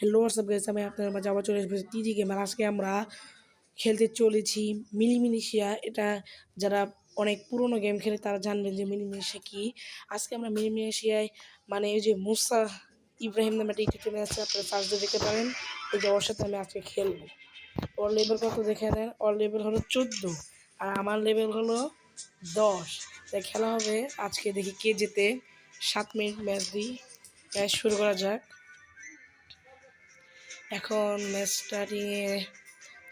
Hello WhatsApp guys, আমি আপনার মাঝে আবার চলে এসেছি টিজি গেমার। আজকে আমরা খেলতে চলেছি মিনিমিনিশিয়া। এটা যারা অনেক পুরনো গেম খেলে তারা জানবেন যে মিনিমিনিশিয়া কী। আজকে আমরা মিনিমিনিশিয়ায় মানে এই যে মুসা ইব্রাহিম নামে একটা ইউটিউব চ্যানেল আছে, আপনারা সার্চ দিয়ে দেখতে পারেন। এই যে ওর সাথে আমি আজকে খেলবো। ওর লেভেল কত দেখে নেন, ওর লেভেল হলো 14 আর আমার লেভেল হলো 10। তাই খেলা হবে আজকে, দেখি কে জেতে। 7 মিনিট ম্যাচ দিই, ম্যাচ শুরু করা যাক। এখন ম্যাচ স্টার্টিংয়ে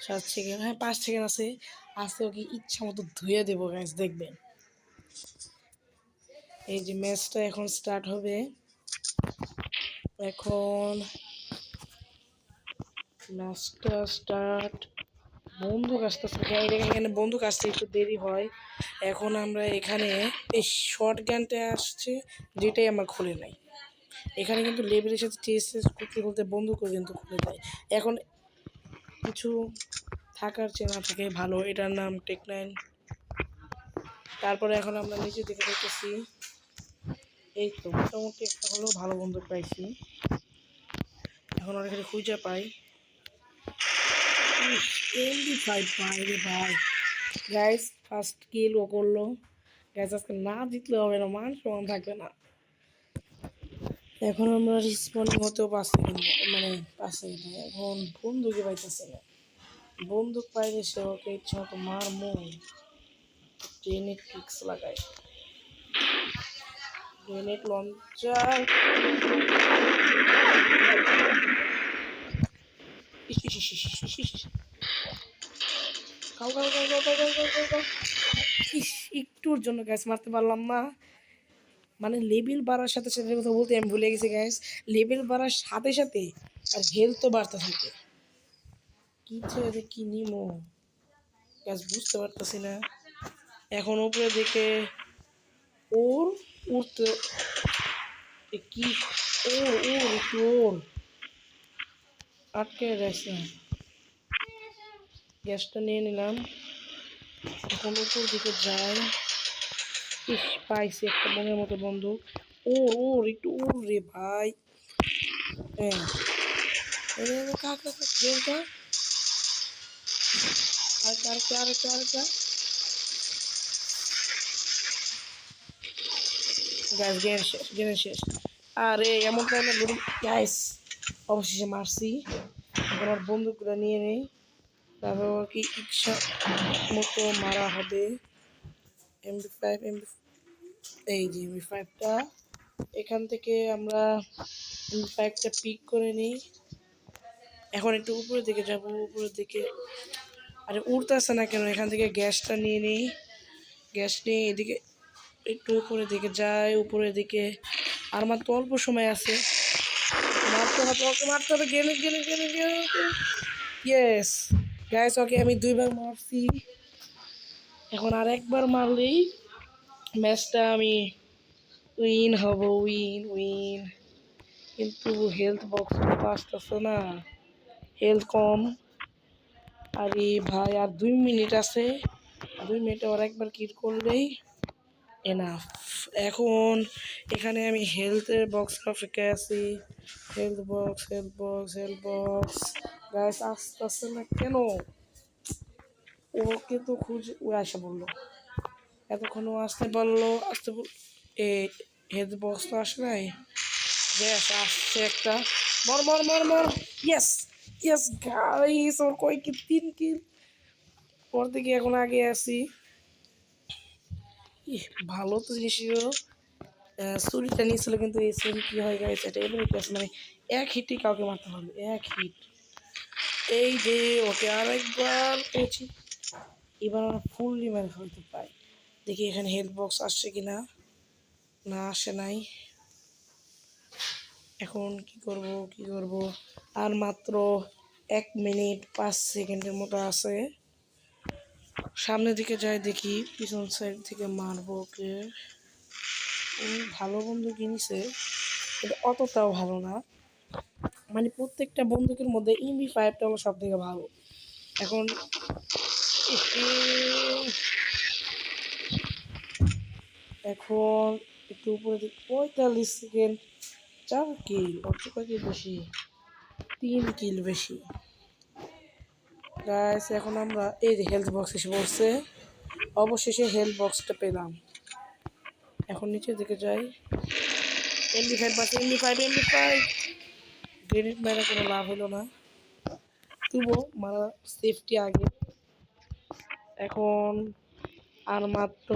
7 সেকেন্ড, হ্যাঁ 5 সেকেন্ড আছে। আজকে ওকে ইচ্ছা মতো ধুয়ে দেবো গাইস, দেখবেন। এই যে ম্যাচটা এখন স্টার্ট হবে। এখন ম্যাচটা স্টার্ট। বন্দুক আসতেছে, এখানে বন্দুক আসতে একটু দেরি হয়। এখন আমরা এখানে এই শর্ট গানটা আসছে, যেটাই আমার খুলে নাই। এখানে কিন্তু লেভেলের সাথে টেস্ট করতে করতে বন্দুকও কিন্তু খুলে দেয়। এখন কিছু থাকার চেয়ে না থাকে ভালো। এটার নাম টেক9। তারপরে এখন আমরা নিচে দিকে দেখতেছি, এই তো মোটামুটি একটা হলেও ভালো বন্দুক পাইছি। এখন অনেক খুঁজে পাই। MB5 পাই রে ভাই। গাইস ফার্স্ট কিল ও করলো। গাইস আজকে না জিতলে হবে না, মান সমান থাকবে না। এখন আমরা রিসপন্ডিং হতেও 5 সেকেন্ড, মানে 5 সেকেন্ড। এখন বন্দুকই পাইতেছে না। বন্দুক পাইলে সে ওকে ইচ্ছা মতো মারমো। গ্রেনেড কিক্স লাগাই, গ্রেনেড লঞ্চার। একটুর জন্য গ্যাস মারতে পারলাম না। মানে লেভেল বাড়ার সাথে সাথে কথা বলতে আমি ভুলে গেছি গ্যাস। লেভেল বাড়ার সাথে সাথে আর হেলথও বাড়তে থাকে। কি ছেড়ে কি নিমো গ্যাস বুঝতে পারতেছি না। এখন উপরে দেখে ওর উঠতে কি, ওর ওর একটু ওর আটকে গেছে। গ্যাসটা নিয়ে নিলাম। এখন উপর দিকে যাই। পাইছি একটা মনের মতো বন্ধু। ওর ওর একটু ওর রে ভাই। হ্যাঁ গেমটা আরেকটা আরেকটা আরেকটা গ্যাস গেম শেষ, গেমের শেষ। আরে এমন টাইমে লুডি গ্যাস অবশেষে মারছি। এখন আর বন্দুকগুলো নিয়ে নেই, তারপর কি ইচ্ছা মতো মারা হবে। MB5 এই যে MB5টা, এখান থেকে আমরা MB5টা পিক করে নিই। এখন একটু উপরের দিকে যাবো, উপরের দিকে। আরে উড়তেছে না কেন? এখান থেকে গ্যাসটা নিয়ে নিই। গ্যাস নিয়ে এদিকে একটু উপরের দিকে যাই, উপরের দিকে। আর মাত্র অল্প সময় আছে, মারতে হবে ওকে, মারতে হবে। গেলে গেলে গেলে গেলে ইয়েস গ্যাস, ওকে আমি 2বার মারছি। এখন আর একবার মারলেই ম্যাচটা আমি উইন হব, উইন উইন। কিন্তু হেলথ বক্স তো আসতেছে না, হেলথ কম। আরে ভাই আর 2 মিনিট আছে, 2 মিনিটে আর একবার কিল করলেই এনাফ। এখন এখানে আমি হেলথের বক্স অপেক্ষায় আছি। Health box health box health box. Guys আসতেছে না কেন? ওকে তো খুঁজে ও আসা বললো, এতক্ষণ ও আসতে পারলো, এই হেলথ বক্স তো আসে নাই। গ্যাস আসছে একটা, মর মর মর মর। ইয়েস ইয়েস গাইস, ওর কয় কি 3 কিল। ওর দিকে এখন আগে আছি। ভালো তো জিনিস চুরিটা নিয়েছিল, কিন্তু এই চুরি কী হয় গাইছে, এটা এবিলিটি আছে, মানে এক হিটই কাউকে মারতে হবে, এক হিট। এই যে ওকে আরেকবার পেয়েছি, এবার আমরা ফুললি মেরে ফেলতে পাই। দেখি এখানে হেলথ বক্স আসছে কিনা, না আসে নাই। এখন কি করব কি করব, আর মাত্র 1 মিনিট 5 সেকেন্ডের মতো আছে। সামনের দিকে যাই, দেখি পিছন সাইড থেকে মারবো ওকে। ভালো বন্ধু কিনেছে, কিন্তু অতটাও ভালো না। মানে প্রত্যেকটা বন্দুকের মধ্যে MB5টা হলো সব থেকে ভালো। এখন এখন একটু উপরে দিকে 45 সেকেন্ড, 4 কিল, অর্থ কয়েক বেশি। 3 কিল বেশি। গাইস এখন আমরা এই যে হেলথ বক্স এসে পড়ছে, অবশেষে হেলথ বক্সটা পেলাম। এখন নিচের দিকে যাই। এমডি 5 পাচ্ছি, এমডি 5 গ্রেনেড মেরে কোনো লাভ হলো না, তবুও মারা সেফটি আগে। এখন আর মাত্র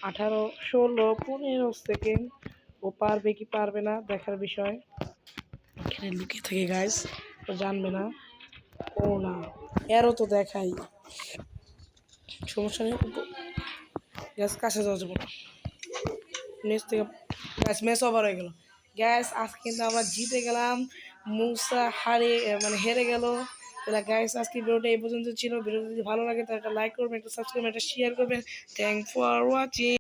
18, 16, 15 সেকেন্ড। ও পারবে কি পারবে না দেখার বিষয়। এখানে লুকিয়ে থাকে গাইস, ও জানবে না। ও না, এরও তো দেখাই, সমস্যা নেই। গ্যাস কাছে যাওয়া যাবো না, নিচ থেকে। গ্যাস ম্যাচ ওভার হয়ে গেল। গ্যাস আজকে কিন্তু আমরা জিতে গেলাম, মুসা মানে হেরে গেল। তাহলে গ্যাস আজকে ভিডিওটা এই পর্যন্ত ছিল। ভিডিওটা যদি ভালো লাগে তাহলে একটা লাইক করবেন, একটা সাবস্ক্রাইব, একটা শেয়ার করবেন। Thank for watching.